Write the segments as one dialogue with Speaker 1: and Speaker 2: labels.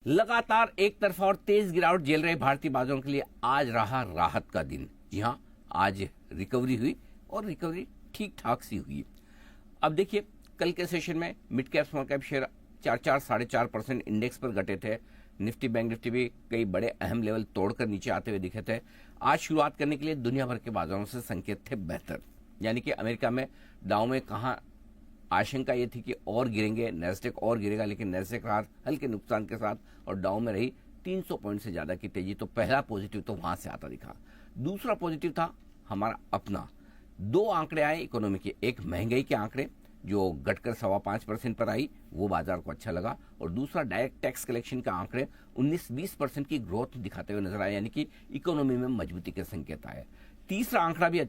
Speaker 1: लगातार एक तरफा और तेज गिरावट झेल रहे भारतीय बाजारों के लिए आज रहा राहत का दिन। जी हां, आज रिकवरी हुई और रिकवरी ठीक ठाक सी हुई। अब देखिए, कल के सेशन में mid cap small cap share 4.5% index पर घटे थे। निफ्टी बैंक निफ्टी भी कई बड़े अहम लेवल तोड़कर नीचे आते हुए दिखे थे। आज शुरुआत करने के लिए दुनिया भर के बाजारों से संकेत थे बेहतर, यानी कि अमेरिका में डाउ में कहां आशंका ये थी कि और गिरेंगे, नैस्डैक और गिरेगा, लेकिन नैस्डैक रहा हल्के नुकसान के साथ और डाउ में रही 300 पॉइंट से ज्यादा की तेजी। तो पहला पॉजिटिव तो वहां से आता दिखा। दूसरा पॉजिटिव था हमारा अपना। दो आंकड़े आए इकोनॉमी के, एक महंगाई के आंकड़े जो घटकर 5.25% पर आई, वो बाजार को अच्छा लगा, और दूसरा डायरेक्ट टैक्स कलेक्शन के आंकड़े 19-20% की ग्रोथ दिखाते हुए नजर आए, यानी कि इकोनॉमी में मजबूती के संकेत आए। तीसरा आंकड़ा भी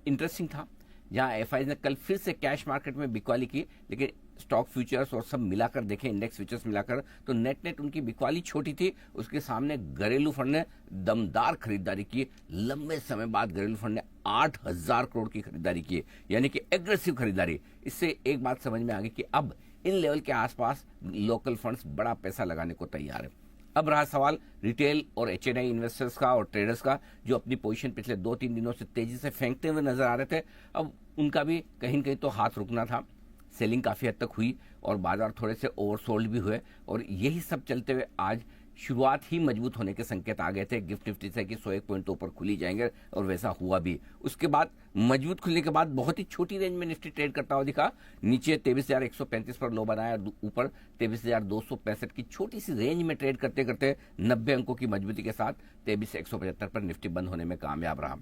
Speaker 1: इंटरेस्टिंग था, जहां एफआई ने कल फिर से कैश मार्केट में बिकवाली की, लेकिन स्टॉक फ्यूचर्स और सब मिलाकर देखें, इंडेक्स फ्यूचर्स मिलाकर, तो नेट उनकी बिकवाली छोटी थी। उसके सामने घरेलू फंड ने दमदार खरीदारी की। लंबे समय बाद घरेलू फंड ने 8,000 करोड़ की खरीदारी की, यानी कि एग्रेसिव खरीदारी। इससे एक बात समझ में आ गई कि अब इन लेवल के आसपास लोकल फंड्स बड़ा पैसा लगाने को तैयार है। अब रहा सवाल रिटेल और एचएनआई इन्वेस्टर्स का और ट्रेडर्स का, जो अपनी पोजीशन पिछले 2-3 दिनों से तेजी से फेंकते हुए नजर आ रहे थे। अब उनका भी कहीं न कहीं तो हाथ रुकना था। सेलिंग काफी हद तक हुई और बाजार थोड़े से ओवरसोल्ड भी हुए, और यही सब चलते हुए आज शुरुआत ही मजबूत होने के संकेत आ गए थे गिफ्ट निफ्टी से कि 101 पॉइंट ऊपर खुली जाएंगे, और वैसा हुआ भी। उसके बाद मजबूत खुलने के बाद बहुत ही छोटी रेंज में निफ्टी ट्रेड करता हुआ दिखा। नीचे 23,135 पर लो बनाया और ऊपर 23,265 की छोटी सी रेंज में ट्रेड करते करते 90 अंकों की मजबूती के साथ 23,175 पर निफ्टी बंद होने में कामयाब रहा।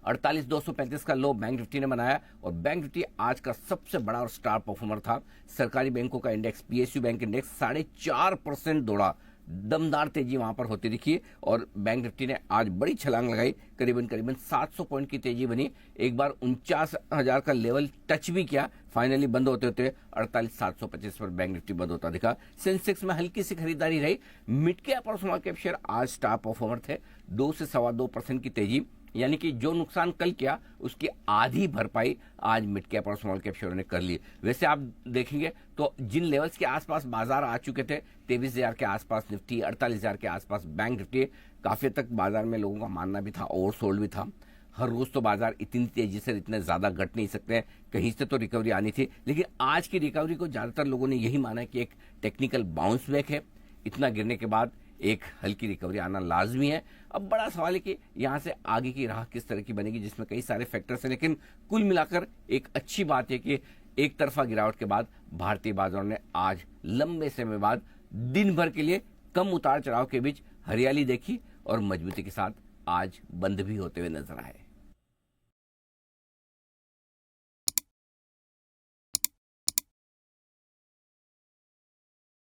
Speaker 1: 48,235 का लो बैंक निफ्टी ने बनाया, और बैंक निफ्टी आज का सबसे बड़ा और स्टार परफॉर्मर था। सरकारी बैंकों का इंडेक्स, पीएसयू बैंक इंडेक्स 4.5% दौड़ा। दमदार तेजी वहां पर होती दिखी, और बैंक निफ्टी ने आज बड़ी छलांग लगाई। करीबन 700 पॉइंट की तेजी बनी। एक बार 49,000 का लेवल टच भी किया। फाइनली बंद होते होते 48,725 पर बैंक निफ्टी बंद होता दिखा। सेंसेक्स में हल्की सी खरीदारी रही। मिड कैप और स्मॉल कैप शेयर आज स्टार परफॉर्मर थे। 2 से 2.25% की तेजी, यानी कि जो नुकसान कल किया उसकी आधी भरपाई आज मिड कैप और स्मॉल कैप शेयरों ने कर ली। वैसे आप देखेंगे तो जिन लेवल्स के आसपास बाजार आ चुके थे, 23,000 के आसपास निफ्टी, 48,000 के आसपास बैंक निफ्टी, काफी तक बाजार में लोगों का मानना भी था ओवरसोल्ड भी था। हर रोज तो बाजार इतनी तेजी से इतने ज्यादा घट नहीं सकते हैं, कहीं से तो रिकवरी आनी थी। लेकिन आज की रिकवरी को ज्यादातर लोगों ने यही माना कि एक टेक्निकल बाउंस बैक है। इतना गिरने के बाद एक हल्की रिकवरी आना लाजमी है। अब बड़ा सवाल है कि यहां से आगे की राह किस तरह की बनेगी, जिसमें कई सारे फैक्टर्स हैं। लेकिन कुल मिलाकर एक अच्छी बात है कि एक तरफा गिरावट के बाद भारतीय बाजारों ने आज लंबे समय बाद दिन भर के लिए कम उतार चढ़ाव के बीच हरियाली देखी और मजबूती के साथ आज बंद भी होते हुए नजर आए।